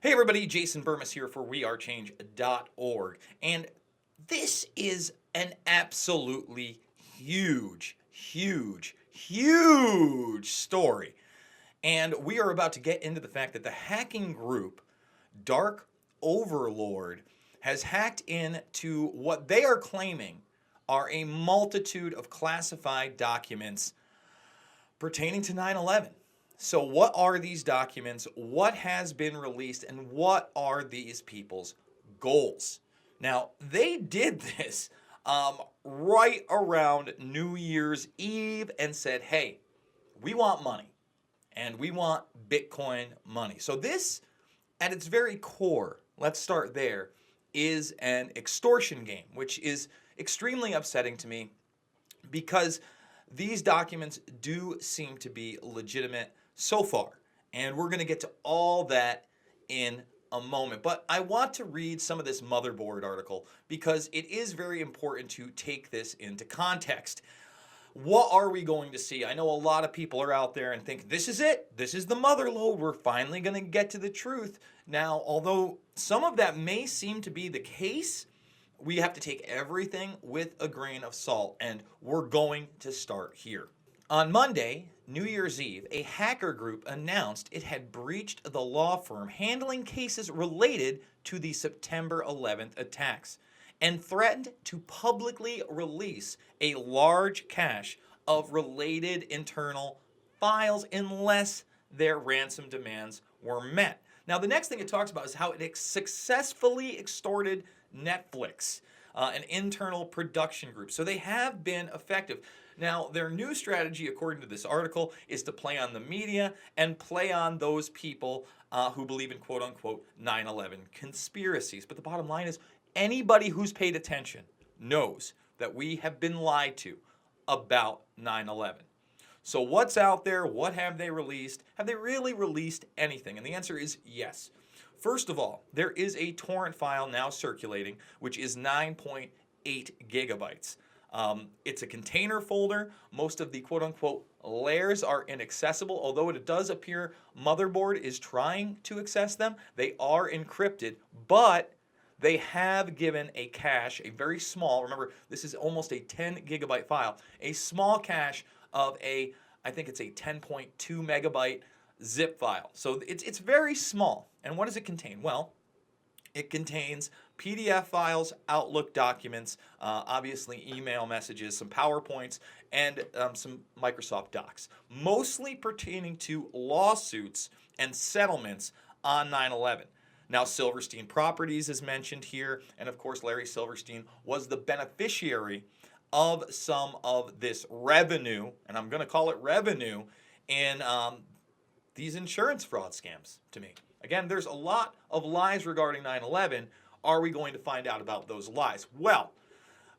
Hey everybody, Jason Burmis here for wearechange.org. And this is an absolutely huge story. And we are about to get into the fact that the hacking group, Dark Overlord, has hacked into what they are claiming are a multitude of classified documents pertaining to 9/11. So, what are these documents? What has been released? And what are these people's goals? Now, they did this right around New Year's Eve and said, hey, we want money and we want Bitcoin money. So, this, at its very core, let's start there, is an extortion game, which is extremely upsetting to me because these documents do seem to be legitimate so far. And we're going to get to all that in a moment. But I want to read some of this motherboard article because it is very important to take this into context. What are we going to see? I know a lot of people are out there and think, this is it. This is the motherlode. We're finally going to get to the truth. Now, although some of that may seem to be the case, we have to take everything with a grain of salt, and we're going to start here. On Monday, New Year's Eve, a hacker group announced it had breached the law firm handling cases related to the September 11th attacks and threatened to publicly release a large cache of related internal files unless their ransom demands were met. Now, the next thing it talks about is how it successfully extorted Netflix, an internal production group. So they have been effective. Now, their new strategy, according to this article, is to play on the media and play on those people who believe in quote-unquote 9/11 conspiracies. But the bottom line is anybody who's paid attention knows that we have been lied to about 9/11. So what's out there? What have they released? Have they really released anything? And the answer is yes. First of all, there is a torrent file now circulating, which is 9.8 gigabytes. It's a container folder. Most of the quote-unquote layers are inaccessible, although it does appear Motherboard is trying to access them. They are encrypted, but they have given a cache, a very small, remember, this is almost a 10 gigabyte file, a small cache of I think it's a 10.2 megabyte zip file. So it's very small. And what does it contain? Well, it contains PDF files, Outlook documents, obviously email messages, some PowerPoints, and some Microsoft Docs, mostly pertaining to lawsuits and settlements on 9/11. Now, Silverstein Properties is mentioned here, and of course, Larry Silverstein was the beneficiary of some of this revenue, and I'm going to call it revenue, in these insurance fraud scams to me. Again, there's a lot of lies regarding 9/11. Are we going to find out about those lies? Well,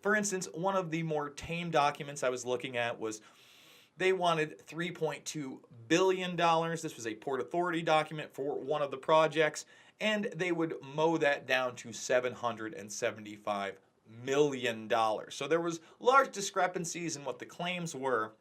for instance, one of the more tame documents I was looking at was they wanted $3.2 billion. This was a Port Authority document for one of the projects, and they would mow that down to $775 million. So there was large discrepancies in what the claims were,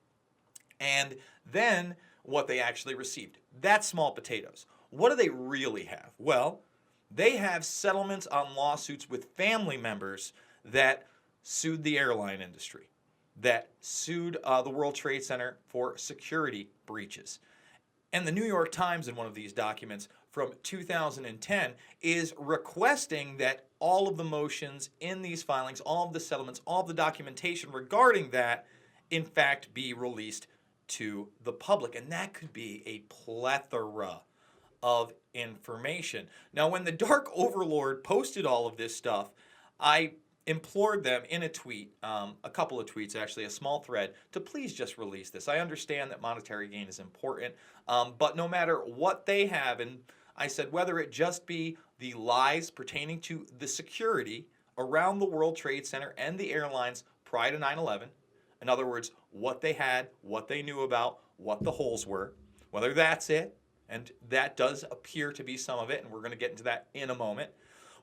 and then what they actually received. That's small potatoes. What do they really have? Well, they have settlements on lawsuits with family members that sued the airline industry, that sued the World Trade Center for security breaches. And the New York Times, in one of these documents from 2010, is requesting that all of the motions in these filings, all of the settlements, all of the documentation regarding that, in fact, be released to the public. And that could be a plethora of information. Now, when the Dark Overlord posted all of this stuff, I implored them in a tweet, a couple of tweets actually, a small thread, to please just release this. I understand that monetary gain is important, but no matter what they have, and I said whether it just be the lies pertaining to the security around the World Trade Center and the airlines prior to 9/11, in other words, what they had, what they knew about, what the holes were, whether that's it, and that does appear to be some of it, and we're going to get into that in a moment,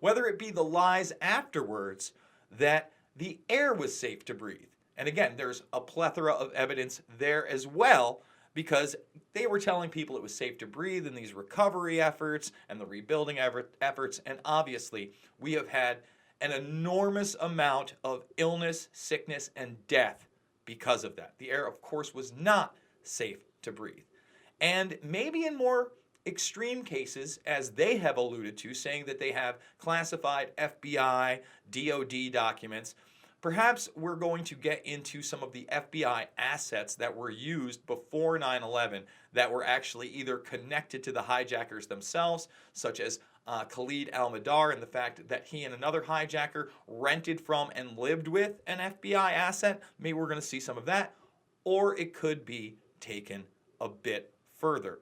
whether it be the lies afterwards that the air was safe to breathe. And again, there's a plethora of evidence there as well because they were telling people it was safe to breathe in these recovery efforts and the rebuilding efforts. And obviously, we have had an enormous amount of illness, sickness, and death because of that. The air, of course, was not safe to breathe. And maybe in more extreme cases, as they have alluded to, saying that they have classified FBI, DOD documents, perhaps we're going to get into some of the FBI assets that were used before 9/11 that were actually either connected to the hijackers themselves, such as Khalid al-Mihdhar, and the fact that he and another hijacker rented from and lived with an FBI asset. Maybe we're going to see some of that, or it could be taken a bit further.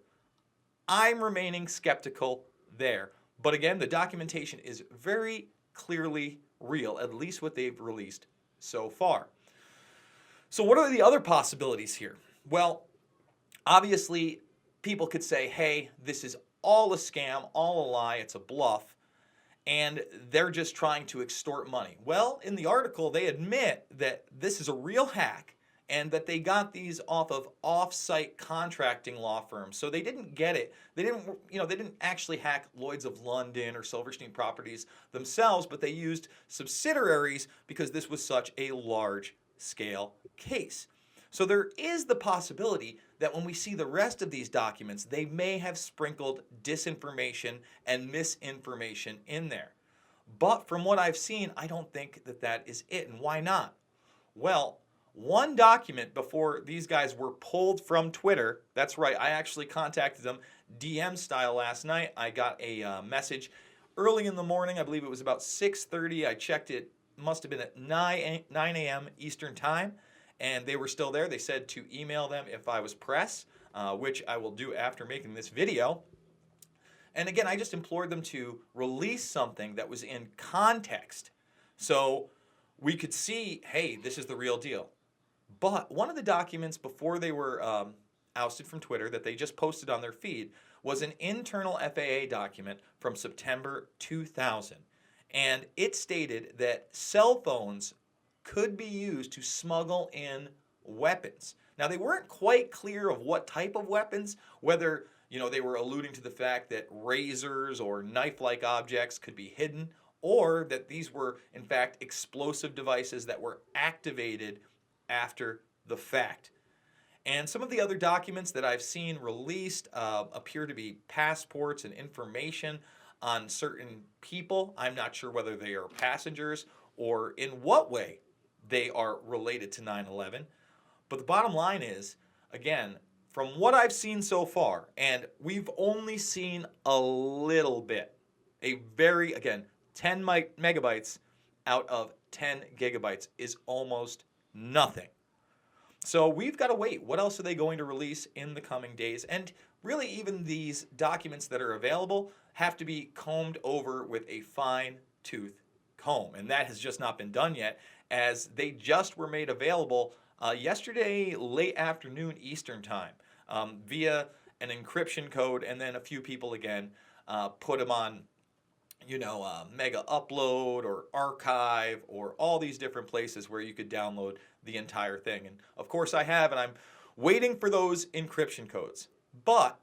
I'm remaining skeptical there. But again, the documentation is very clearly real, at least what they've released so far. So what are the other possibilities here? Well, obviously, people could say, hey, this is all a scam, all a lie, it's a bluff, and they're just trying to extort money. Well, in the article, they admit that this is a real hack and that they got these off of off-site contracting law firms. So they didn't get it. They didn't actually hack Lloyd's of London or Silverstein Properties themselves, but they used subsidiaries because this was such a large-scale case. So there is the possibility that when we see the rest of these documents, they may have sprinkled disinformation and misinformation in there. But from what I've seen, I don't think that that is it. And why not? Well, one document before these guys were pulled from Twitter, that's right, I actually contacted them DM style last night. I got a message early in the morning, I believe it was about 6:30. I checked it, must have been at 9 a.m. Eastern Time, and they were still there. They said to email them if I was press, which I will do after making this video. And again, I just implored them to release something that was in context so we could see, hey, this is the real deal. But one of the documents before they were ousted from Twitter that they just posted on their feed was an internal FAA document from September 2000. And it stated that cell phones could be used to smuggle in weapons. Now, they weren't quite clear of what type of weapons, whether they were alluding to the fact that razors or knife-like objects could be hidden, or that these were, in fact, explosive devices that were activated after the fact. And some of the other documents that I've seen released appear to be passports and information on certain people. I'm not sure whether they are passengers or in what way they are related to 9/11. But the bottom line is, again, from what I've seen so far, and we've only seen a little bit, a very, again, 10 megabytes out of 10 gigabytes is almost nothing. So we've got to wait. What else are they going to release in the coming days? And really, even these documents that are available have to be combed over with a fine-tooth comb. And that has just not been done yet, as they just were made available yesterday late afternoon Eastern Time via an encryption code. And then a few people, again, put them on Mega Upload or Archive or all these different places where you could download the entire thing. And of course I have, and I'm waiting for those encryption codes. But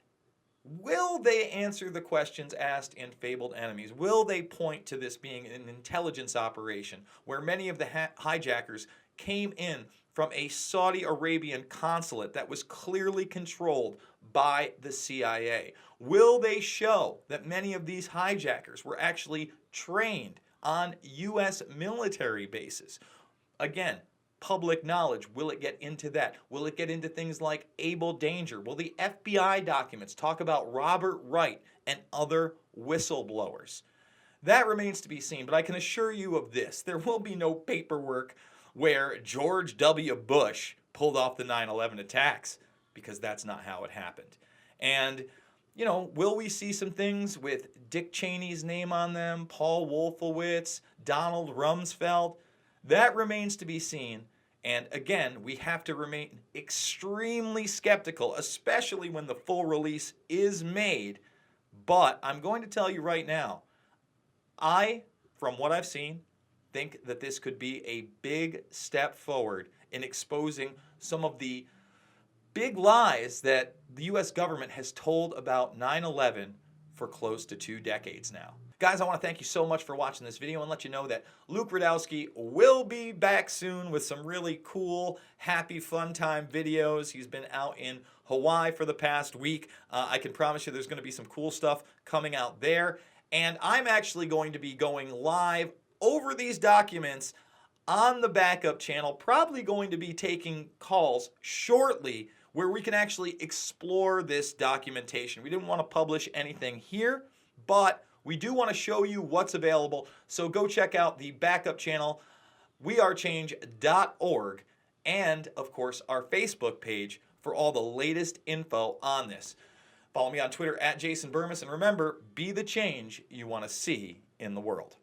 will they answer the questions asked in Fabled Enemies? Will they point to this being an intelligence operation where many of the hijackers came in from a Saudi Arabian consulate that was clearly controlled by the CIA? Will they show that many of these hijackers were actually trained on U.S. military bases? Again, public knowledge, will it get into that? Will it get into things like Able Danger? Will the FBI documents talk about Robert Wright and other whistleblowers? That remains to be seen, but I can assure you of this. There will be no paperwork where George W. Bush pulled off the 9/11 attacks, because that's not how it happened. And, will we see some things with Dick Cheney's name on them, Paul Wolfowitz, Donald Rumsfeld? That remains to be seen. And again, we have to remain extremely skeptical, especially when the full release is made. But I'm going to tell you right now, from what I've seen, think that this could be a big step forward in exposing some of the big lies that the US government has told about 9/11 for close to 2 decades now. Guys, I want to thank you so much for watching this video and let you know that Luke Rudowski will be back soon with some really cool, happy, fun time videos. He's been out in Hawaii for the past week. I can promise you there's going to be some cool stuff coming out there. And I'm actually going to be going live over these documents on the backup channel, probably going to be taking calls shortly where we can actually explore this documentation. We didn't want to publish anything here, but we do want to show you what's available. So go check out the backup channel, wearechange.org, and of course our Facebook page for all the latest info on this. Follow me on Twitter @JasonBurmis, and remember, be the change you want to see in the world.